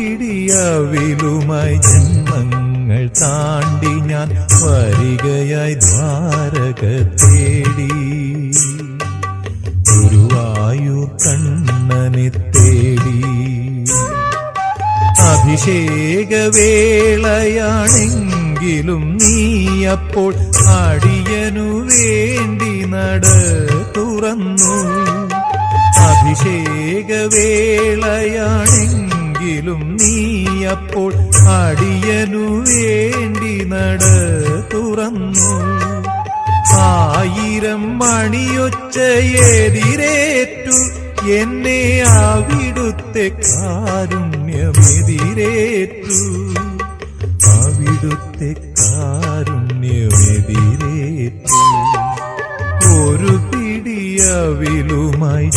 പിടിയവിലുമായി ജന്മങ്ങൾ താണ്ടി ഞാൻ വരികയായി ദ്വാരക തേടി ഗുരുവായൂർ കണ്ണനെ തേടി. അഭിഷേകവേളയാണെങ്കിലും നീയപ്പോൾ അടിയനു വേണ്ടി നട തുറന്നു. അഭിഷേകവേളയാണെങ്കിലും നീയപ്പോൾ അടിയനു വേണ്ടി നട തുറന്നു. 1000 മണിയൊച്ചയെതിരേറ്റു എന്നെ അവിടുത്തെ കാരുണ്യമെതിരേറ്റു. അവിടുത്തെ കാരുണ്യമെതിരേറ്റു. ഒരു പിടിയവിലുമായി